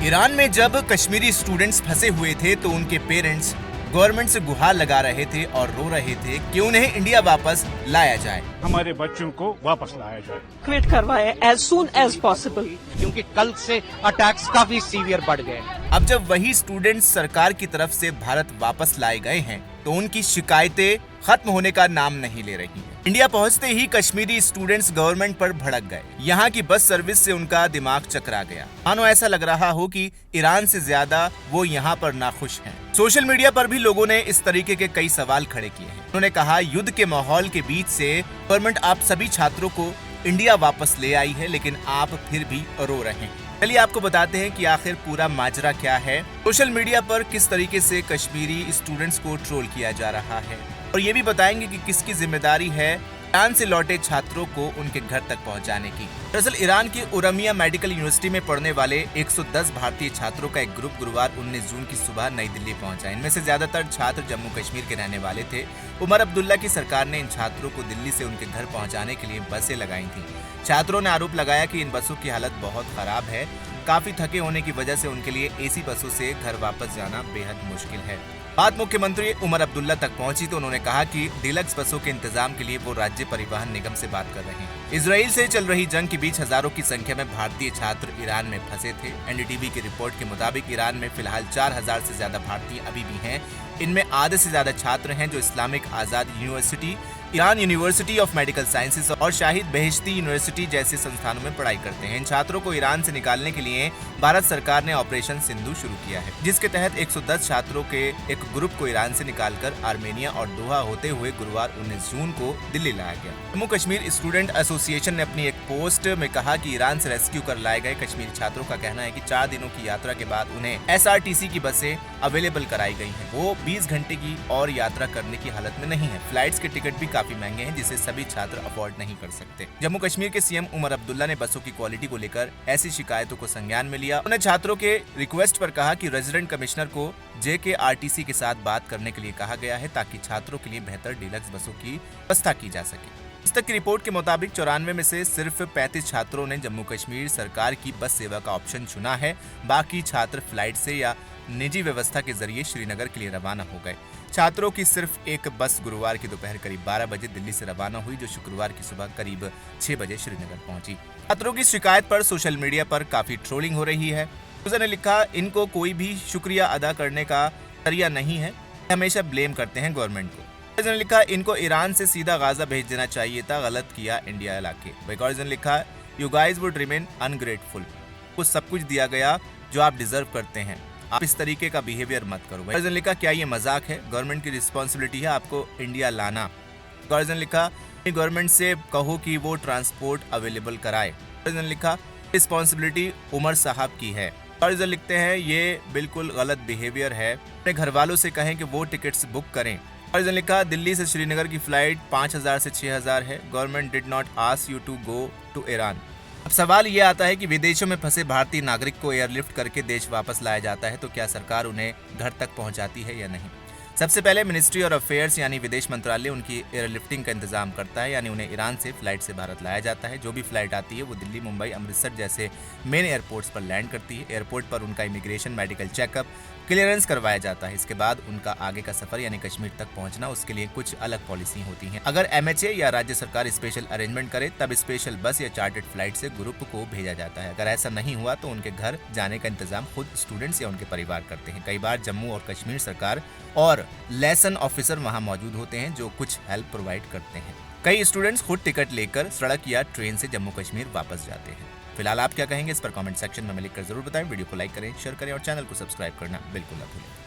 Iran में जब Kashmiri students फंसे हुए थे तो उनके पेरेंट्स गवर्नमेंट से गुहार लगा रहे थे और रो रहे थे कि उन्हें इंडिया वापस लाया जाए। हमारे बच्चों को वापस लाया जाए, क्विट करवाए एज सून एज पॉसिबल, क्योंकि कल से अटैक्स काफी सीवियर बढ़ गए। अब जब वही स्टूडेंट्स सरकार की तरफ से भारत वापस लाए गए हैं तो उनकी शिकायतें खत्म होने का नाम नहीं ले रही हैं। इंडिया पहुंचते ही कश्मीरी स्टूडेंट्स गवर्नमेंट पर भड़क गए। यहाँ की बस सर्विस से उनका दिमाग चकरा गया, मानो ऐसा लग रहा हो कि ईरान से ज्यादा वो यहाँ पर नाखुश हैं। सोशल मीडिया पर भी लोगों ने इस तरीके के कई सवाल खड़े किए हैं। उन्होंने कहा, युद्ध के माहौल के बीच से गवर्नमेंट आप सभी छात्रों को इंडिया वापस ले आई है, लेकिन आप फिर भी रो रहे हैं। चलिए आपको बताते हैं कि आखिर पूरा माजरा क्या है, सोशल मीडिया पर किस तरीके से कश्मीरी स्टूडेंट्स को ट्रोल किया जा रहा है, और ये भी बताएंगे कि किसकी जिम्मेदारी है ईरान से लौटे छात्रों को उनके घर तक पहुंचाने की। दरअसल ईरान की उरमिया मेडिकल यूनिवर्सिटी में पढ़ने वाले 110 भारतीय छात्रों का एक ग्रुप गुरुवार 19 जून की सुबह नई दिल्ली पहुंचा। इनमें से ज्यादातर छात्र जम्मू कश्मीर के रहने वाले थे। उमर अब्दुल्ला की सरकार ने इन छात्रों को दिल्ली से उनके घर पहुंचाने के लिए बसें लगाई थी। छात्रों ने आरोप लगाया कि इन बसों की हालत बहुत खराब है। काफी थके होने की वजह से उनके लिए एसी बसों से घर वापस जाना बेहद मुश्किल है। बात मुख्यमंत्री उमर अब्दुल्ला तक पहुंची तो उन्होंने कहा कि डीलक्स बसों के इंतजाम के लिए वो राज्य परिवहन निगम से बात कर रहे हैं। इजराइल से चल रही जंग के बीच हजारों की संख्या में भारतीय छात्र ईरान में फंसे थे। एनडीटीवी की रिपोर्ट के मुताबिक ईरान में फिलहाल 4000 से ज्यादा भारतीय अभी भी हैं। इनमें आधे से ज्यादा छात्र हैं जो Islamic Azad university, Iran university of medical sciences और शाहिद बेहेश्ती यूनिवर्सिटी जैसे संस्थानों में पढ़ाई करते हैं। इन छात्रों को ईरान से निकालने के लिए भारत सरकार ने ऑपरेशन सिंधु शुरू किया है, जिसके तहत 110 छात्रों के एक ग्रुप को ईरान से निकालकर आर्मेनिया और दोहा होते हुए गुरुवार 19 जून को दिल्ली लाया गया। जम्मू कश्मीर स्टूडेंट एसोसिएशन ने अपनी एक पोस्ट में कहा कि ईरान से रेस्क्यू कर लाए गए कश्मीरी छात्रों का कहना है कि 4 दिनों की यात्रा के बाद उन्हें एसआरटीसी की बसें अवेलेबल कराई गई हैं। वो 20 घंटे की और यात्रा करने की हालत में नहीं है। फ्लाइट्स के टिकट भी काफी महंगे हैं, जिसे सभी छात्र अफोर्ड नहीं कर सकते। जम्मू कश्मीर के सीएम उमर अब्दुल्ला ने बसों की क्वालिटी को लेकर ऐसी शिकायतों को संज्ञान में लिया। उन्होंने छात्रों के रिक्वेस्ट पर कहा कि रेजिडेंट कमिश्नर को जेकेआरटीसी के साथ बात करने के लिए कहा गया है, ताकि छात्रों के लिए बेहतर डीलक्स बसों की व्यवस्था की जा सके। इस तक की रिपोर्ट के मुताबिक 94 में से सिर्फ 35 छात्रों ने जम्मू कश्मीर सरकार की बस सेवा का ऑप्शन चुना है। बाकी छात्र फ्लाइट से या निजी व्यवस्था के जरिए श्रीनगर के लिए रवाना हो गए। छात्रों की सिर्फ एक बस गुरुवार की दोपहर करीब 12 बजे दिल्ली से रवाना हुई, जो शुक्रवार की सुबह करीब 6 बजे श्रीनगर पहुंची। छात्रों की शिकायत पर सोशल मीडिया पर काफी ट्रोलिंग हो रही है। यूजर ने लिखा, इनको कोई भी शुक्रिया अदा करने का जरिया नहीं है, हमेशा ब्लेम करते हैं गवर्नमेंट को। ने लिखा, इनको ईरान से सीधा गाजा भेज देना चाहिए था, गलत किया इंडिया लाके। वैकॉर्जन ने लिखा, you guys would remain ungrateful, कुछ सब कुछ दिया गया जो आप डिजर्व करते हैं, आप इस तरीके का बिहेवियर मत करो। वैकॉर्जन ने लिखा, क्या ये मजाक है, गवर्नमेंट की रिस्पॉन्सिबिलिटी है आपको इंडिया लाना। वैकॉर्जन ने लिखा, गवर्नमेंट से कहो कि वो ट्रांसपोर्ट अवेलेबल कराए। वैकॉर्जन ने लिखा, रिस्पॉन्सिबिलिटी उमर साहब की है। वैकॉर्जन लिखते हैं, ये बिल्कुल गलत बिहेवियर है, अपने घर वालों से कहें कि वो टिकट्स बुक करें। और लिखा, दिल्ली से श्रीनगर की फ्लाइट 5000 से 6000 है। Government did not ask you to go to Iran. अब सवाल ये आता है कि विदेशों में फंसे भारतीय नागरिक को एयरलिफ्ट करके देश वापस लाया जाता है तो क्या सरकार उन्हें घर तक पहुंचाती है या नहीं। सबसे पहले मिनिस्ट्री ऑफ अफेयर्स यानी विदेश मंत्रालय उनकी एयरलिफ्टिंग का इंतजाम करता है, यानी उन्हें ईरान से फ्लाइट से भारत लाया जाता है। जो भी फ्लाइट आती है वो दिल्ली, मुंबई, अमृतसर जैसे मेन एयरपोर्ट्स पर लैंड करती है। एयरपोर्ट पर उनका इमिग्रेशन, मेडिकल चेकअप, क्लियरेंस करवाया जाता है। इसके बाद उनका आगे का सफर यानी कश्मीर तक पहुंचना, उसके लिए कुछ अलग पॉलिसी होती हैं। अगर एमएचए या राज्य सरकार स्पेशल अरेंजमेंट करे तब स्पेशल बस या चार्टर्ड फ्लाइट से ग्रुप को भेजा जाता है। अगर ऐसा नहीं हुआ तो उनके घर जाने का इंतजाम खुद स्टूडेंट्स या उनके परिवार करते हैं। कई बार जम्मू और कश्मीर सरकार और लेसन ऑफिसर वहां मौजूद होते हैं जो कुछ हेल्प प्रोवाइड करते हैं। कई स्टूडेंट्स खुद टिकट लेकर सड़क या ट्रेन से जम्मू कश्मीर वापस जाते हैं। फिलहाल आप क्या कहेंगे इस पर कमेंट सेक्शन में लिखकर जरूर बताएं। वीडियो को लाइक करें, शेयर करें और चैनल को सब्सक्राइब करना बिल्कुल ना भूलें।